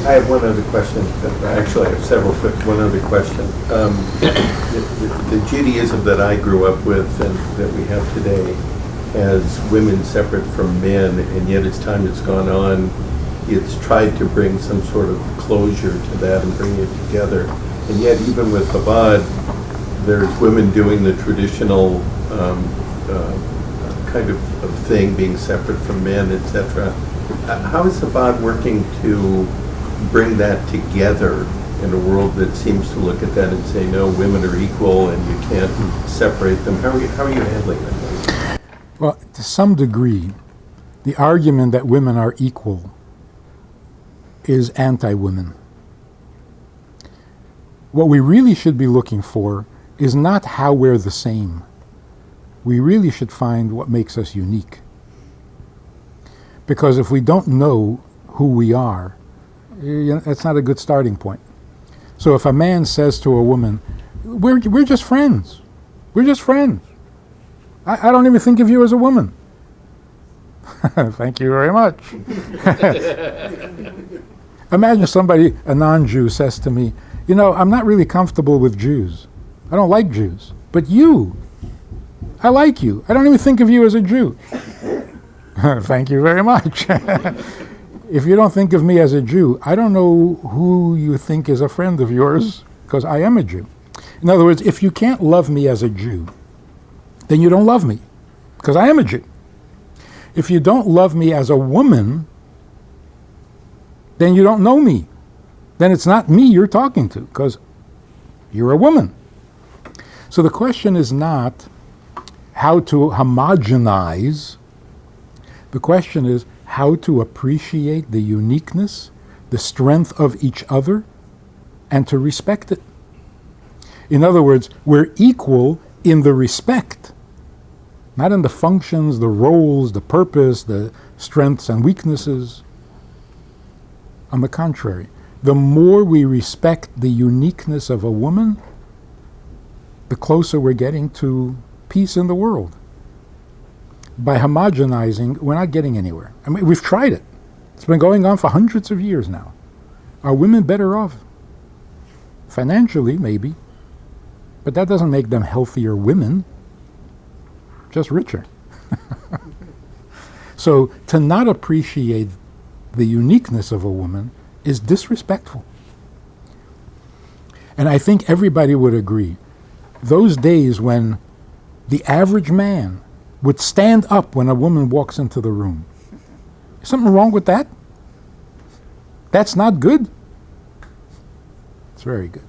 I have one other question. Actually, I have several, but one other question. The Judaism that I grew up with and that we have today has women separate from men, and yet as time has gone on, it's tried to bring some sort of closure to that and bring it together. And yet, even with Chabad, there's women doing the traditional kind of thing, being separate from men, etc. How is Chabad working to bring that together in a world that seems to look at that and say, no, women are equal and you can't separate them? How are you handling that? Well, to some degree, the argument that women are equal is anti-women. What we really should be looking for is not how we're the same. We really should find what makes us unique. Because if we don't know who we are, that's not a good starting point. So if a man says to a woman, we're just friends. We're just friends. I don't even think of you as a woman. Thank you very much. Imagine somebody, a non-Jew, says to me, you know, I'm not really comfortable with Jews. I don't like Jews. But you, I like you. I don't even think of you as a Jew. Thank you very much. If you don't think of me as a Jew, I don't know who you think is a friend of yours, because I am a Jew. In other words, if you can't love me as a Jew, then you don't love me, because I am a Jew. If you don't love me as a woman, then you don't know me. Then it's not me you're talking to, because you're a woman. So the question is not how to homogenize. The question is how to appreciate the uniqueness, the strength of each other, and to respect it. In other words, we're equal in the respect, not in the functions, the roles, the purpose, the strengths and weaknesses. On the contrary, the more we respect the uniqueness of a woman, the closer we're getting to peace in the world. By homogenizing, we're not getting anywhere. I mean, we've tried it. It's been going on for hundreds of years now. Are women better off? Financially, maybe. But that doesn't make them healthier women, just richer. So to not appreciate the uniqueness of a woman is disrespectful. And I think everybody would agree. Those days when the average man would stand up when a woman walks into the room. Is something wrong with that? That's not good? It's very good.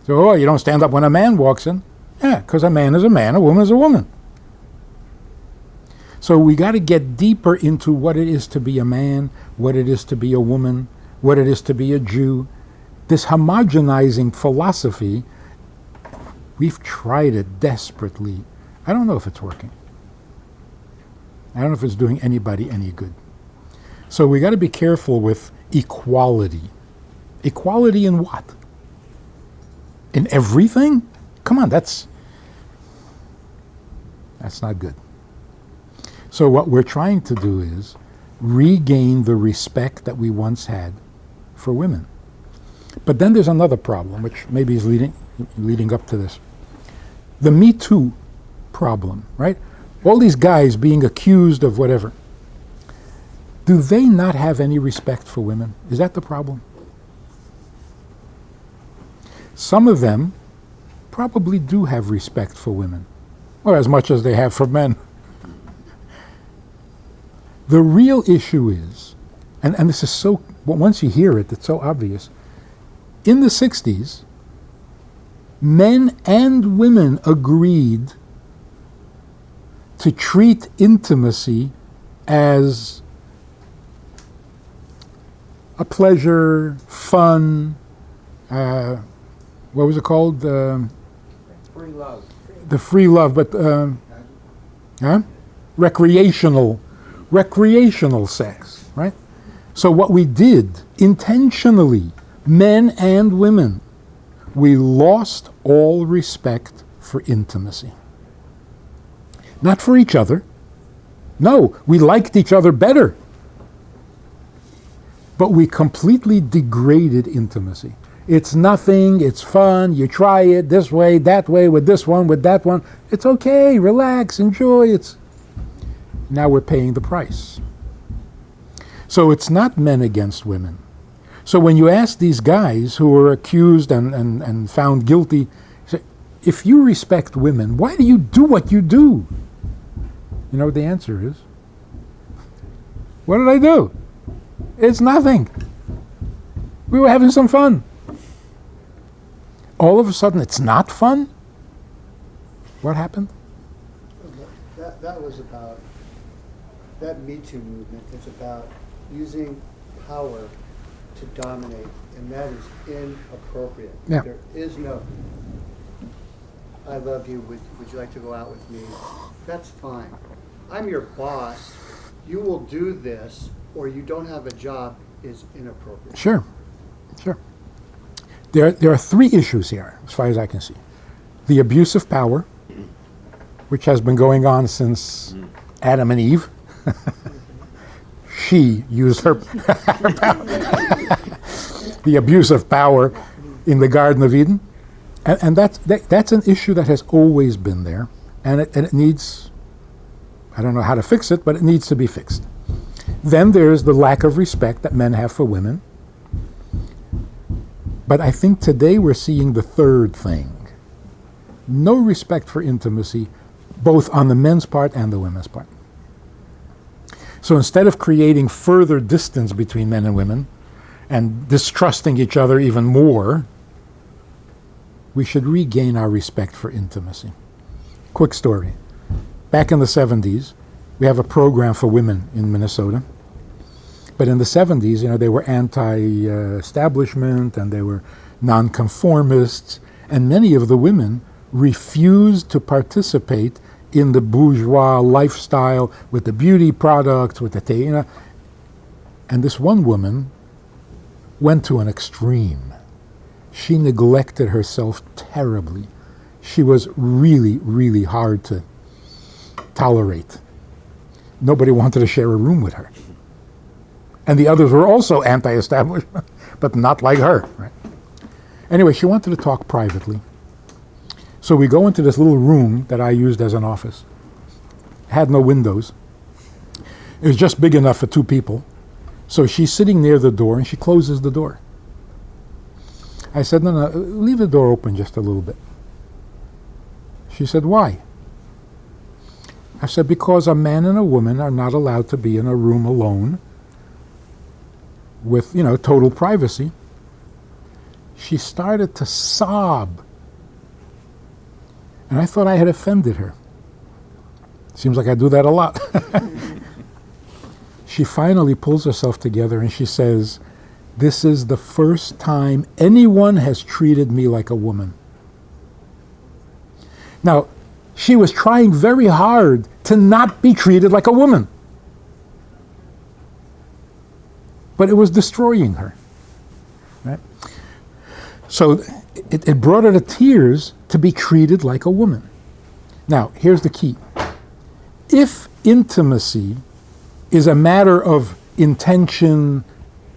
So, you don't stand up when a man walks in? Yeah, because a man is a man, a woman is a woman. So we got to get deeper into what it is to be a man, what it is to be a woman, what it is to be a Jew. This homogenizing philosophy, we've tried it desperately. I don't know if it's working. I don't know if it's doing anybody any good. So we got to be careful with equality. Equality in what? In everything? Come on, that's not good. So what we're trying to do is regain the respect that we once had for women. But then there's another problem, which maybe is leading up to this. The Me Too problem, right? All these guys being accused of whatever. Do they not have any respect for women? Is that the problem? Some of them probably do have respect for women, or as much as they have for men. The real issue is, and this is so, once you hear it, it's so obvious. In the 60s, men and women agreed to treat intimacy as a pleasure, fun, what was it called? Free love. The free love, but recreational sex, right? So what we did intentionally, men and women, we lost all respect for intimacy. Not for each other. No, we liked each other better. But we completely degraded intimacy. It's nothing, it's fun, you try it this way, that way, with this one, with that one. It's okay, relax, enjoy. Now we're paying the price. So it's not men against women. So when you ask these guys who are accused and found guilty, say, if you respect women, why do you do what you do? You know what the answer is? What did I do? It's nothing. We were having some fun. All of a sudden, it's not fun? What happened? That was about, that Me Too movement is about using power to dominate, and that is inappropriate. Yeah. There is no, I love you, would you like to go out with me? That's fine. I'm your boss. You will do this, or you don't have a job, is inappropriate. Sure. There are three issues here, as far as I can see. The abuse of power, which has been going on since Adam and Eve. She used her power. The abuse of power in the Garden of Eden. And that's an issue that has always been there. And it needs, I don't know how to fix it, but it needs to be fixed. Then there's the lack of respect that men have for women. But I think today we're seeing the third thing. No respect for intimacy, both on the men's part and the women's part. So instead of creating further distance between men and women and distrusting each other even more, we should regain our respect for intimacy. Quick story. Back in the 70s, we have a program for women in Minnesota. But in the 70s, they were anti-establishment and they were nonconformists, and many of the women refused to participate in the bourgeois lifestyle with the beauty products, with the and this one woman went to an extreme. She neglected herself terribly. She was really, really hard to tolerate. Nobody wanted to share a room with her. And the others were also anti-establishment, but not like her. Right? Anyway, she wanted to talk privately. So we go into this little room that I used as an office. It had no windows. It was just big enough for two people. So she's sitting near the door and she closes the door. I said, no, leave the door open just a little bit. She said, why? I said, because a man and a woman are not allowed to be in a room alone with, total privacy. She started to sob. And I thought I had offended her. Seems like I do that a lot. She finally pulls herself together and she says, this is the first time anyone has treated me like a woman. Now, she was trying very hard to not be treated like a woman. But it was destroying her. Right? So it brought her to tears to be treated like a woman. Now, here's the key. If intimacy is a matter of intention,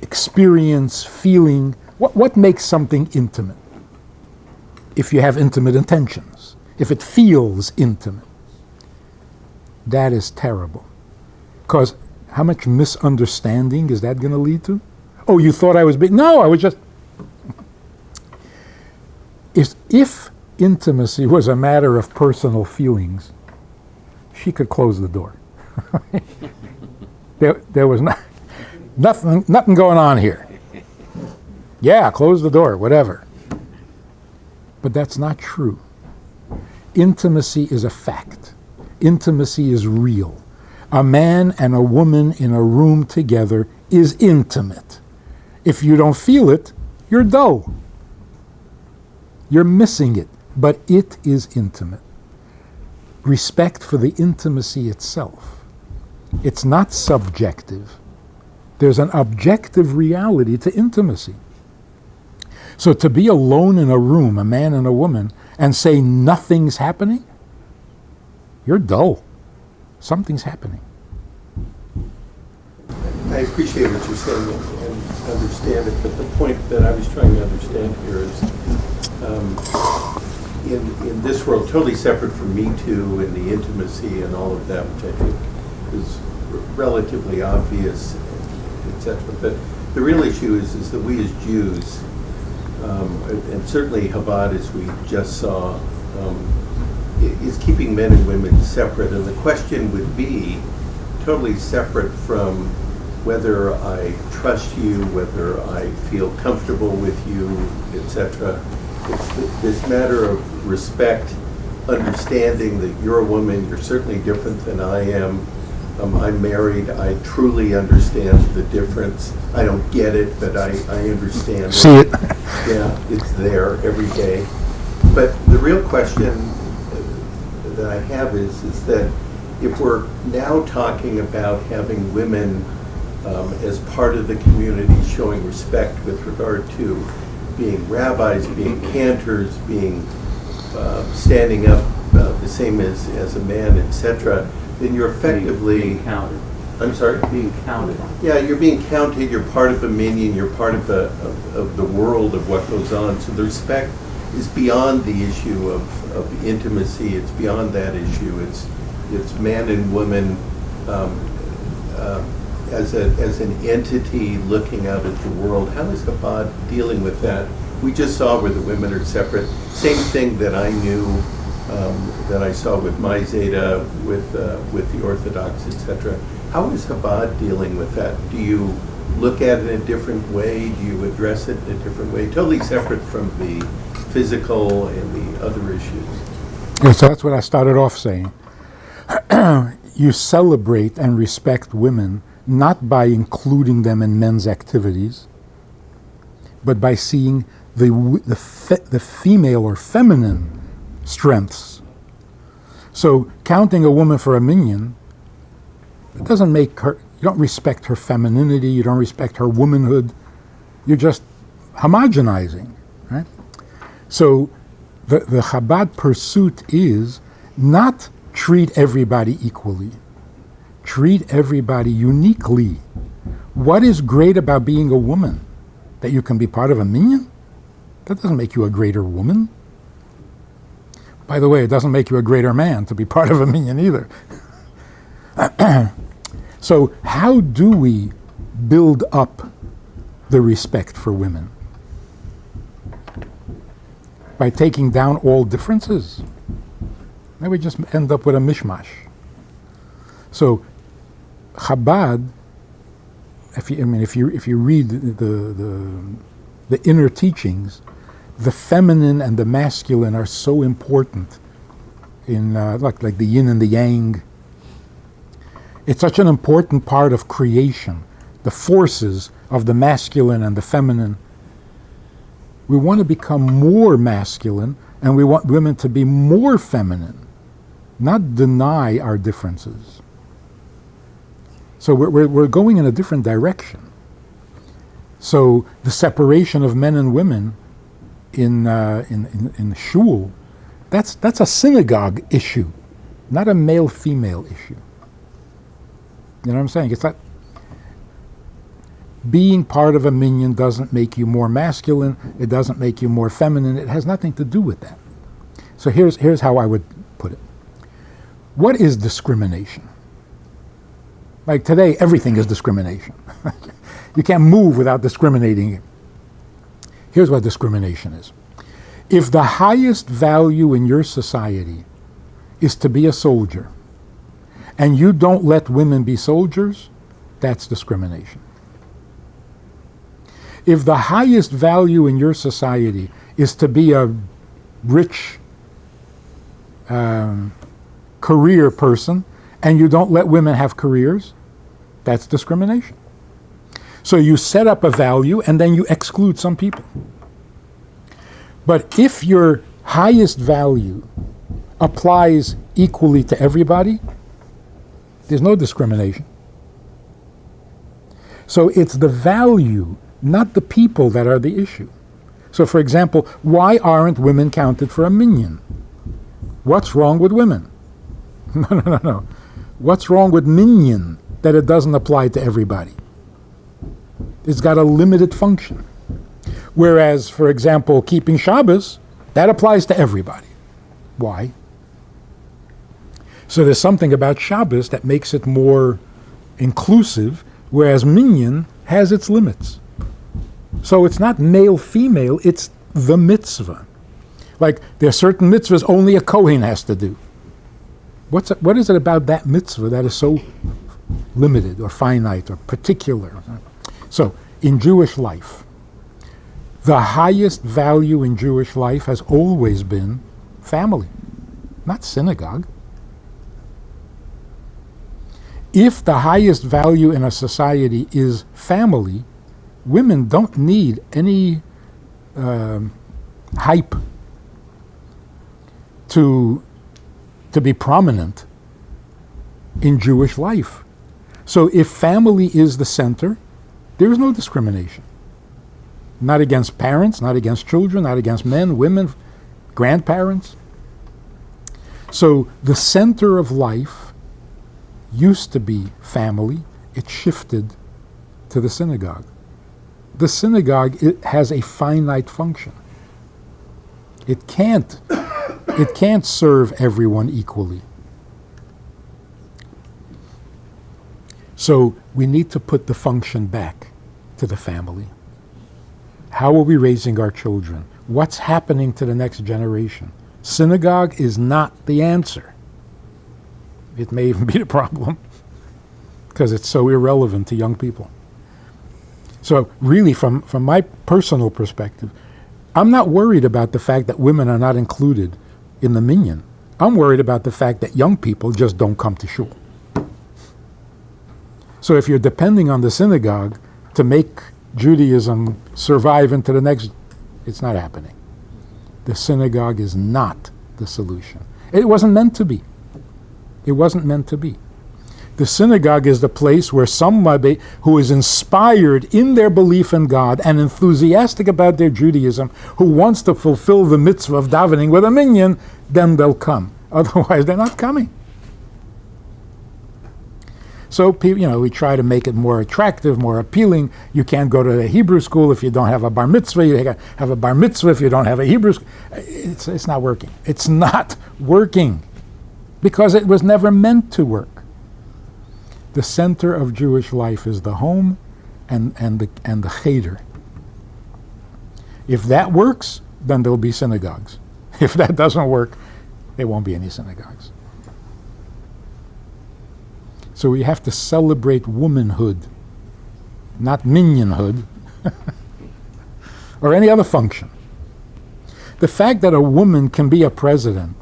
experience, feeling, what makes something intimate? If you have intimate intentions, if it feels intimate, that is terrible. Because how much misunderstanding is that going to lead to? Oh, you thought I was big? No, I was just... If intimacy was a matter of personal feelings, she could close the door. There was nothing going on here. Yeah, close the door, whatever. But that's not true. Intimacy is a fact. Intimacy is real. A man and a woman in a room together is intimate. If you don't feel it, you're dull. You're missing it, but it is intimate. Respect for the intimacy itself. It's not subjective. There's an objective reality to intimacy. So to be alone in a room, a man and a woman, and say nothing's happening, you're dull. Something's happening. I appreciate what you're saying, and understand it, but the point that I was trying to understand here is, in this world, totally separate from Me Too and the intimacy and all of that, which I think is relatively obvious, etc. But the real issue is that we as Jews, and certainly Chabad, as we just saw, is keeping men and women separate. And the question would be totally separate from whether I trust you, whether I feel comfortable with you, etc. It's this matter of respect, understanding that you're a woman, you're certainly different than I am. I'm married, I truly understand the difference. I don't get it, but I understand it. See it. Yeah, it's there every day. But the real question that I have is that if we're now talking about having women as part of the community showing respect with regard to being rabbis, being cantors, being standing up the same as a man, etc., then you're effectively being counted. I'm sorry? Being counted. Yeah, you're being counted, you're part of a minyan, you're part of the world of what goes on. So the respect is beyond the issue of intimacy, it's beyond that issue. It's man and woman as an entity looking out at the world. How is Chabad dealing with that? We just saw where the women are separate. Same thing that I knew, that I saw with my Zeta, with the Orthodox, etc. How is Chabad dealing with that? Do you look at it in a different way? Do you address it in a different way? Totally separate from the physical and the other issues. Yeah, so that's what I started off saying. You celebrate and respect women not by including them in men's activities, but by seeing the female or feminine strengths. So counting a woman for a minyan, it doesn't make her, you don't respect her femininity, you don't respect her womanhood, you're just homogenizing, right? So the Chabad pursuit is not treat everybody equally, treat everybody uniquely. What is great about being a woman? That you can be part of a minyan? That doesn't make you a greater woman. By the way, it doesn't make you a greater man to be part of a minyan either. So how do we build up the respect for women? By taking down all differences. Then we just end up with a mishmash. So Chabad, if you read the inner teachings, the feminine and the masculine are so important in like the yin and the yang. It's such an important part of creation, the forces of the masculine and the feminine. We want to become more masculine, and we want women to be more feminine, not deny our differences. So we're going in a different direction. So the separation of men and women in the shul, that's a synagogue issue, not a male-female issue. You know what I'm saying? It's not being part of a minyan doesn't make you more masculine. It doesn't make you more feminine. It has nothing to do with that. So here's how I would put it. What is discrimination? Like today, everything is discrimination. You can't move without discriminating. Here's what discrimination is. If the highest value in your society is to be a soldier, and you don't let women be soldiers, that's discrimination. If the highest value in your society is to be a rich career person, and you don't let women have careers, that's discrimination. So you set up a value and then you exclude some people. But if your highest value applies equally to everybody, there's no discrimination. So it's the value, not the people, that are the issue. So for example, why aren't women counted for a minyan? What's wrong with women? No. What's wrong with minyan that it doesn't apply to everybody? It's got a limited function. Whereas, for example, keeping Shabbos, that applies to everybody. Why? So there's something about Shabbos that makes it more inclusive, whereas minyan has its limits. So it's not male-female, it's the mitzvah. Like, there are certain mitzvahs only a Kohen has to do. What is it about that mitzvah that is so limited or finite or particular? So, in Jewish life, the highest value in Jewish life has always been family, not synagogue. If the highest value in a society is family, women don't need any hype to be prominent in Jewish life. So if family is the center, there is no discrimination. Not against parents, not against children, not against men, women, grandparents. So the center of life used to be family. It shifted to the synagogue. The synagogue, it has a finite function. It can't serve everyone equally. So we need to put the function back to the family. How are we raising our children? What's happening to the next generation? Synagogue is not the answer. It may even be the problem because it's so irrelevant to young people. So really, from my personal perspective, I'm not worried about the fact that women are not included in the minyan. I'm worried about the fact that young people just don't come to shul. So if you're depending on the synagogue to make Judaism survive into the next, it's not happening. The synagogue is not the solution. It wasn't meant to be. It wasn't meant to be. The synagogue is the place where somebody who is inspired in their belief in God and enthusiastic about their Judaism, who wants to fulfill the mitzvah of davening with a minyan, then they'll come. Otherwise, they're not coming. So, we try to make it more attractive, more appealing. You can't go to the Hebrew school if you don't have a bar mitzvah. You have a bar mitzvah if you don't have a Hebrew school. It's not working. It's not working because it was never meant to work. The center of Jewish life is the home and the cheder. If that works, then there'll be synagogues. If that doesn't work, there won't be any synagogues. So we have to celebrate womanhood, not minyanhood, or any other function. The fact that a woman can be a president,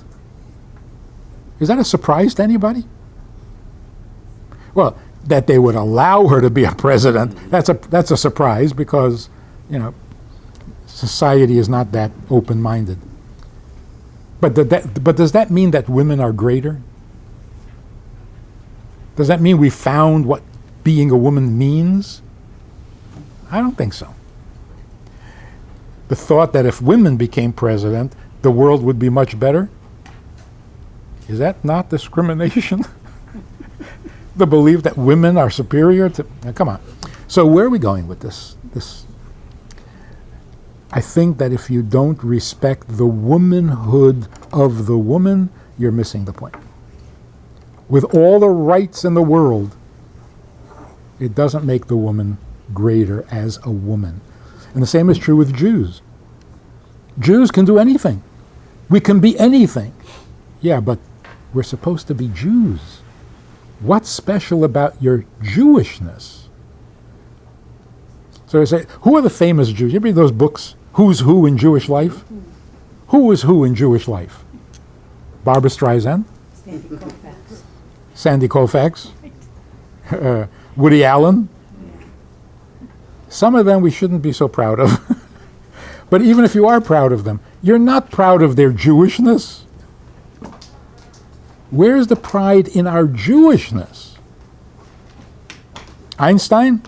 is that a surprise to anybody? Well, that they would allow her to be a president, that's a surprise because, society is not that open-minded. But does that mean that women are greater? Does that mean we found what being a woman means? I don't think so. The thought that if women became president, the world would be much better? Is that not discrimination? The belief that women are superior to... Now, come on. So where are we going with this? I think that if you don't respect the womanhood of the woman, you're missing the point. With all the rights in the world, it doesn't make the woman greater as a woman. And the same is true with Jews. Jews can do anything. We can be anything. Yeah, but we're supposed to be Jews. What's special about your Jewishness? So I say, who are the famous Jews? You ever read those books, Who's Who in Jewish Life? Who is who in Jewish life? Barbra Streisand? Sandy Koufax? Woody Allen? Some of them we shouldn't be so proud of. But even if you are proud of them, you're not proud of their Jewishness. Where's the pride in our Jewishness? Einstein?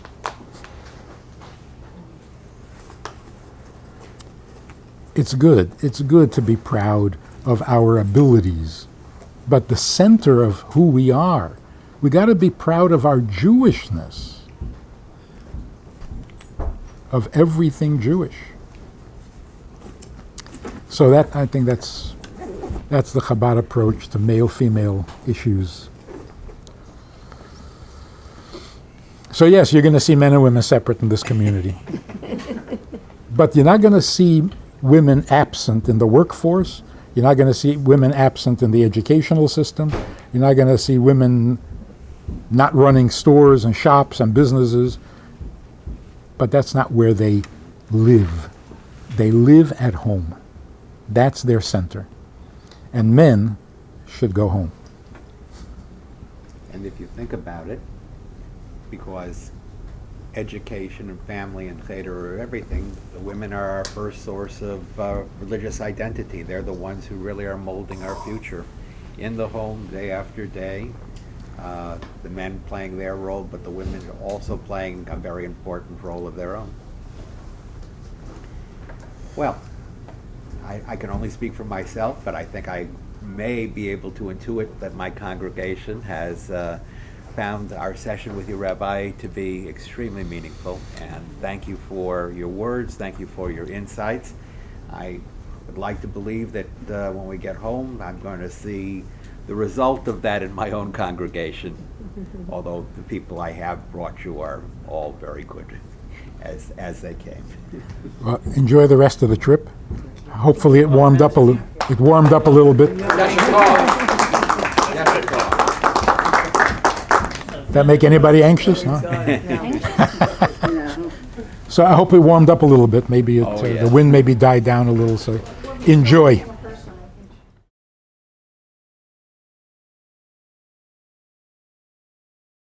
It's good. It's good to be proud of our abilities. But the center of who we are, we got to be proud of our Jewishness. of everything Jewish. So that, I think that's the Chabad approach to male-female issues. So yes, you're going to see men and women separate in this community. But you're not going to see women absent in the workforce. You're not going to see women absent in the educational system. You're not going to see women not running stores and shops and businesses. But that's not where they live. They live at home. That's their center. And men should go home. And if you think about it, because education and family and cheder are everything, the women are our first source of religious identity. They're the ones who really are molding our future in the home day after day. The men playing their role, but the women also playing a very important role of their own. Well, I can only speak for myself, but I think I may be able to intuit that my congregation has found our session with you, Rabbi, to be extremely meaningful. And thank you for your words. Thank you for your insights. I would like to believe that when we get home, I'm going to see the result of that in my own congregation. Although the people I have brought you are all very good as they came. Well, enjoy the rest of the trip. Hopefully it warmed up a little. It warmed up a little bit. That make anybody anxious? No? So I hope it warmed up a little bit. Maybe the wind maybe died down a little. So enjoy.